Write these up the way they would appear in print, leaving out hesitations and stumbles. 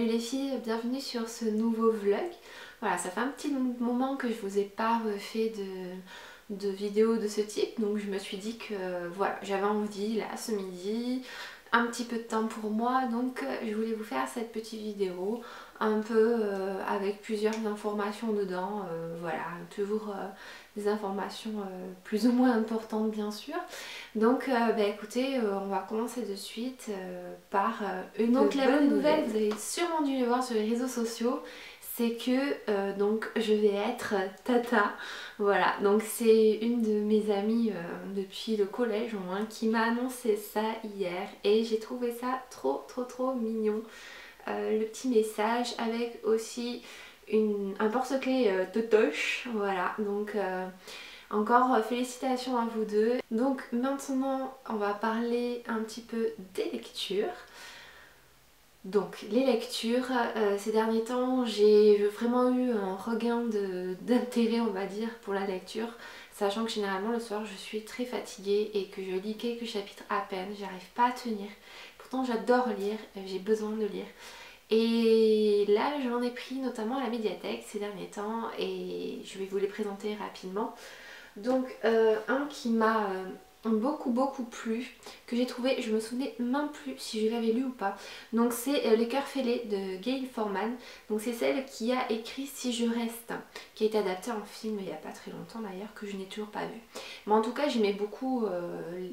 Salut les filles, bienvenue sur ce nouveau vlog. Voilà, ça fait un petit moment que je vous ai pas refait de vidéos de ce type, donc je me suis dit que voilà, j'avais envie là ce midi, un petit peu de temps pour moi, donc je voulais vous faire cette petite vidéo un peu avec plusieurs informations dedans, voilà, toujours des informations plus ou moins importantes bien sûr. Donc écoutez, on va commencer de suite par une donc la bonne nouvelle, vous avez sûrement dû le voir sur les réseaux sociaux, c'est que donc je vais être tata. Voilà, donc c'est une de mes amies depuis le collège au moins qui m'a annoncé ça hier et j'ai trouvé ça trop mignon. Le petit message avec aussi un porte-clés Totoche, voilà, donc encore félicitations à vous deux. Donc maintenant on va parler un petit peu des lectures. Donc les lectures, ces derniers temps j'ai vraiment eu un regain d'intérêt on va dire pour la lecture, sachant que généralement le soir je suis très fatiguée et que je lis quelques chapitres à peine, j'arrive pas à tenir. Pourtant j'adore lire, j'ai besoin de lire. Et là j'en ai pris notamment à la médiathèque ces derniers temps et je vais vous les présenter rapidement. Donc un qui m'a beaucoup plu, que j'ai trouvé, je me souvenais même plus si je l'avais lu ou pas. Donc c'est Les Cœurs fêlés de Gayle Forman. Donc c'est celle qui a écrit Si je reste, qui a été adaptée en film il n'y a pas très longtemps d'ailleurs, que je n'ai toujours pas vu. Mais en tout cas j'aimais beaucoup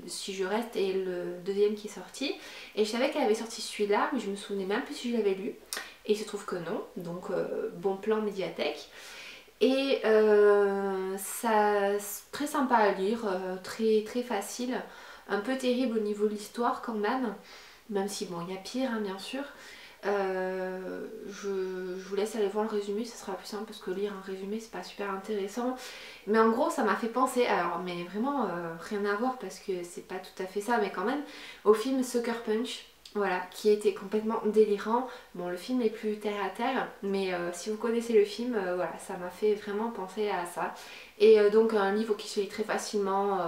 Si je reste et le deuxième qui est sorti. Et je savais qu'elle avait sorti celui-là, mais je me souvenais même plus si je l'avais lu. Et il se trouve que non, donc bon plan médiathèque. Et ça, très sympa à lire, très facile, un peu terrible au niveau de l'histoire quand même si bon il y a pire hein, bien sûr. Je vous laisse aller voir le résumé, ça sera plus simple parce que lire un résumé c'est pas super intéressant. Mais en gros ça m'a fait penser, alors mais vraiment rien à voir parce que c'est pas tout à fait ça, mais quand même au film Sucker Punch. Voilà, qui était complètement délirant. Bon, le film est plus terre à terre, mais si vous connaissez le film, voilà, ça m'a fait vraiment penser à ça. Et donc un livre qui se lit très facilement,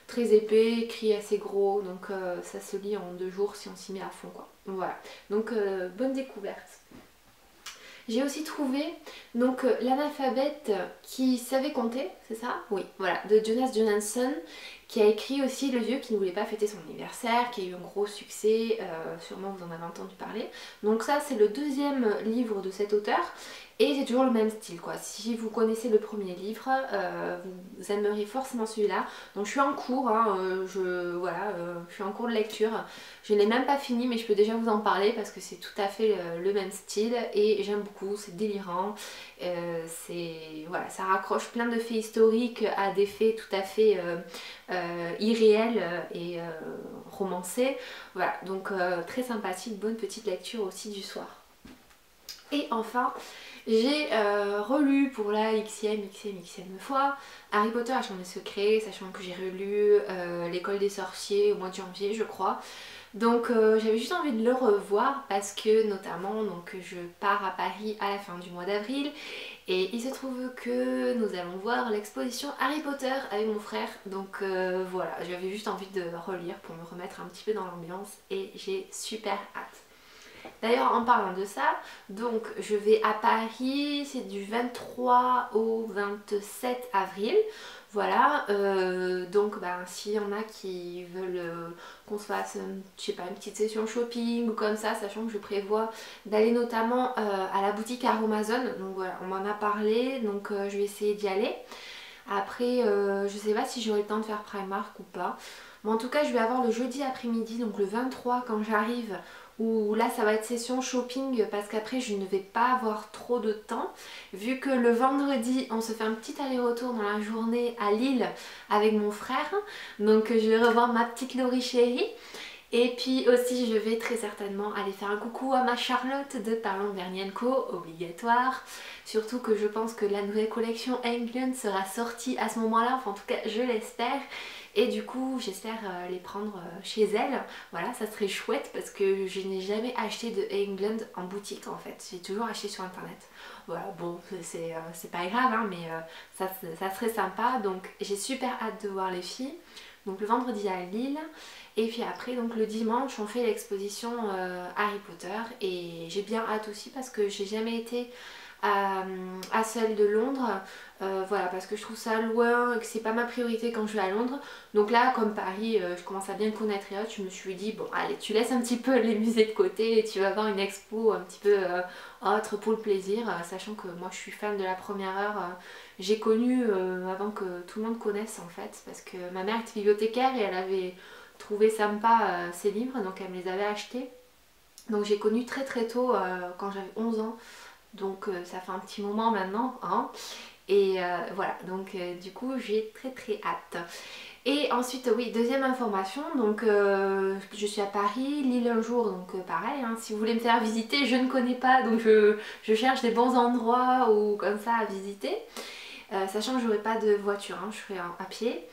très épais, écrit assez gros, donc ça se lit en 2 jours si on s'y met à fond quoi. Voilà, donc bonne découverte. J'ai aussi trouvé donc L'analphabète qui savait compter, c'est ça? Oui, voilà, de Jonas Jonasson, qui a écrit aussi Le vieux qui ne voulait pas fêter son anniversaire, qui a eu un gros succès, sûrement vous en avez entendu parler. Donc ça c'est le deuxième livre de cet auteur. Et c'est toujours le même style quoi. Si vous connaissez le premier livre, vous aimeriez forcément celui-là. Donc je suis en cours, hein, je suis en cours de lecture. Je ne l'ai même pas fini mais je peux déjà vous en parler parce que c'est tout à fait le même style et j'aime beaucoup, c'est délirant. Voilà, ça raccroche plein de faits historiques à des faits tout à fait irréels et romancés. Voilà, donc très sympathique, bonne petite lecture aussi du soir. Et enfin, j'ai relu pour la xème fois Harry Potter la Chambre des Secrets, sachant que j'ai relu L'école des sorciers au mois de janvier je crois. Donc j'avais juste envie de le revoir parce que notamment donc, je pars à Paris à la fin du mois d'avril et il se trouve que nous allons voir l'exposition Harry Potter avec mon frère. Donc voilà, j'avais juste envie de relire pour me remettre un petit peu dans l'ambiance et j'ai super hâte. D'ailleurs en parlant de ça, donc je vais à Paris, c'est du 23 au 27 avril. Voilà, donc s'il y en a qui veulent qu'on se fasse, je sais pas, une petite session shopping ou comme ça, sachant que je prévois d'aller notamment à la boutique Aromazone. Donc voilà, on m'en a parlé, donc je vais essayer d'y aller. Après, je sais pas si j'aurai le temps de faire Primark ou pas. Mais en tout cas, je vais avoir le jeudi après-midi, donc le 23 quand j'arrive, où là ça va être session shopping parce qu'après je ne vais pas avoir trop de temps vu que le vendredi on se fait un petit aller-retour dans la journée à Lille avec mon frère, donc je vais revoir ma petite Laurie chérie. Et puis aussi je vais très certainement aller faire un coucou à ma Charlotte de Parlons Bernie & Co, obligatoire. Surtout que je pense que la nouvelle collection England sera sortie à ce moment là, enfin en tout cas je l'espère. Et du coup j'espère les prendre chez elle. Voilà, ça serait chouette parce que je n'ai jamais acheté de England en boutique en fait. J'ai toujours acheté sur internet. Voilà, bon c'est pas grave hein, mais ça serait sympa. Donc j'ai super hâte de voir les filles. donc le vendredi à Lille. Et puis après, donc le dimanche, on fait l'exposition Harry Potter. Et j'ai bien hâte aussi parce que j'ai jamais été à celle de Londres. Voilà, parce que je trouve ça loin et que c'est pas ma priorité quand je vais à Londres. Donc là, comme Paris, je commence à bien connaître et autres, je me suis dit, bon, allez, tu laisses un petit peu les musées de côté et tu vas voir une expo un petit peu autre pour le plaisir, sachant que moi je suis fan de la première heure. J'ai connu avant que tout le monde connaisse en fait, parce que ma mère était bibliothécaire et elle avait trouvé sympa ces livres, donc elle me les avait achetés. Donc j'ai connu très très tôt, quand j'avais 11 ans, donc ça fait un petit moment maintenant, hein. Et voilà, donc du coup j'ai très très hâte. Et ensuite, oui, deuxième information, donc je suis à Paris, Lille un jour, donc pareil, hein, si vous voulez me faire visiter, je ne connais pas, donc je cherche des bons endroits ou comme ça à visiter, sachant que j'aurai pas de voiture, hein, je ferai à pied.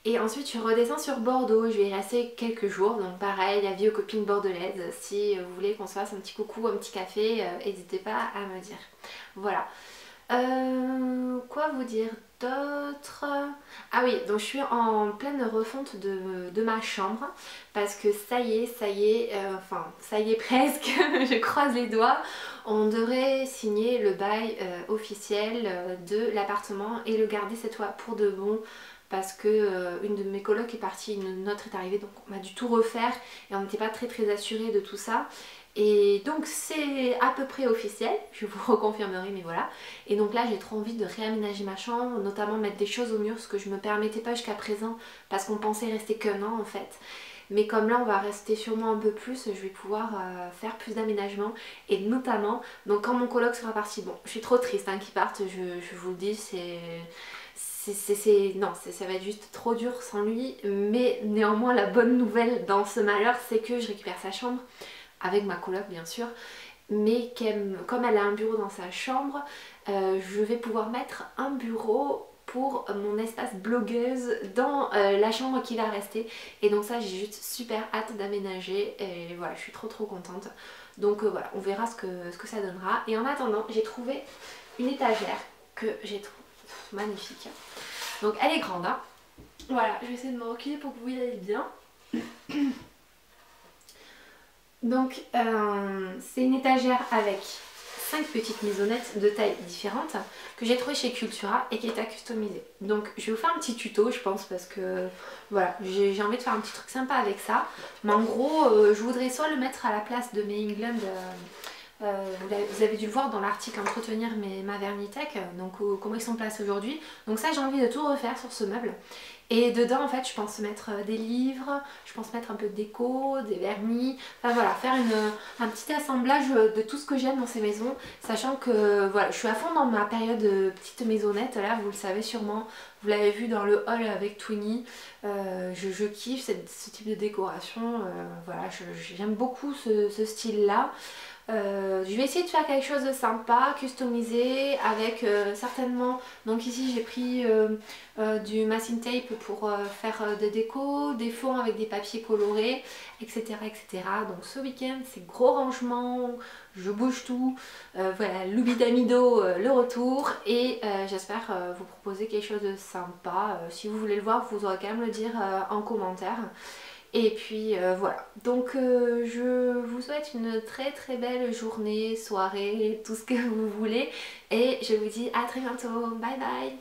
Et ensuite je redescends sur Bordeaux, je vais y rester quelques jours, donc pareil, avis aux copines bordelaises, si vous voulez qu'on se fasse un petit coucou, un petit café, n'hésitez pas à me dire. Voilà. Quoi vous dire d'autre? Ah oui, donc je suis en pleine refonte de ma chambre parce que ça y est, enfin ça y est presque, je croise les doigts, on devrait signer le bail officiel de l'appartement et le garder cette fois pour de bon parce que une de mes colocs est partie, une autre est arrivée, donc on a dû tout refaire et on n'était pas très assuré de tout ça. Et donc c'est à peu près officiel, je vous reconfirmerai, mais voilà. Et donc là j'ai trop envie de réaménager ma chambre, notamment mettre des choses au mur, ce que je me permettais pas jusqu'à présent parce qu'on pensait rester qu'un an en fait. Mais comme là on va rester sûrement un peu plus, je vais pouvoir faire plus d'aménagements. Et notamment, donc quand mon coloc sera parti, bon je suis trop triste hein, qu'il parte, je vous le dis, non, ça va être juste trop dur sans lui. Mais néanmoins la bonne nouvelle dans ce malheur, c'est que je récupère sa chambre avec ma coloc bien sûr, mais comme elle a un bureau dans sa chambre, je vais pouvoir mettre un bureau pour mon espace blogueuse dans la chambre qui va rester. Et donc ça j'ai juste super hâte d'aménager et voilà, je suis trop contente. Donc voilà, on verra ce que ça donnera. Et en attendant, j'ai trouvé une étagère que j'ai trouvée magnifique. Donc elle est grande hein. Voilà, je vais essayer de me reculer pour que vous voyez bien. Donc c'est une étagère avec 5 petites maisonnettes de tailles différentes que j'ai trouvées chez Cultura et qui est à customiser. Donc je vais vous faire un petit tuto je pense parce que voilà, j'ai envie de faire un petit truc sympa avec ça. Mais en gros je voudrais soit le mettre à la place de mes England, vous avez dû le voir dans l'article entretenir ma Vernitech, donc comment ils sont placés aujourd'hui. Donc ça j'ai envie de tout refaire sur ce meuble. Et dedans en fait je pense mettre des livres, je pense mettre un peu de déco, des vernis, enfin voilà, faire un petit assemblage de tout ce que j'aime dans ces maisons, sachant que voilà, je suis à fond dans ma période petite maisonnette, là vous le savez sûrement, vous l'avez vu dans le hall avec Twinny, je kiffe ce type de décoration, voilà, j'aime beaucoup ce style là. Je vais essayer de faire quelque chose de sympa, customisé, avec certainement, donc ici j'ai pris du masking tape pour faire des décos, des fonds avec des papiers colorés, etc. etc. Donc ce week-end c'est gros rangement, je bouge tout, voilà, l'Oubidamido, le retour, et j'espère vous proposer quelque chose de sympa. Si vous voulez le voir, vous aurez qu'à même le dire en commentaire. Et puis voilà, donc je vous souhaite une très belle journée, soirée, tout ce que vous voulez. Et je vous dis à très bientôt, bye bye.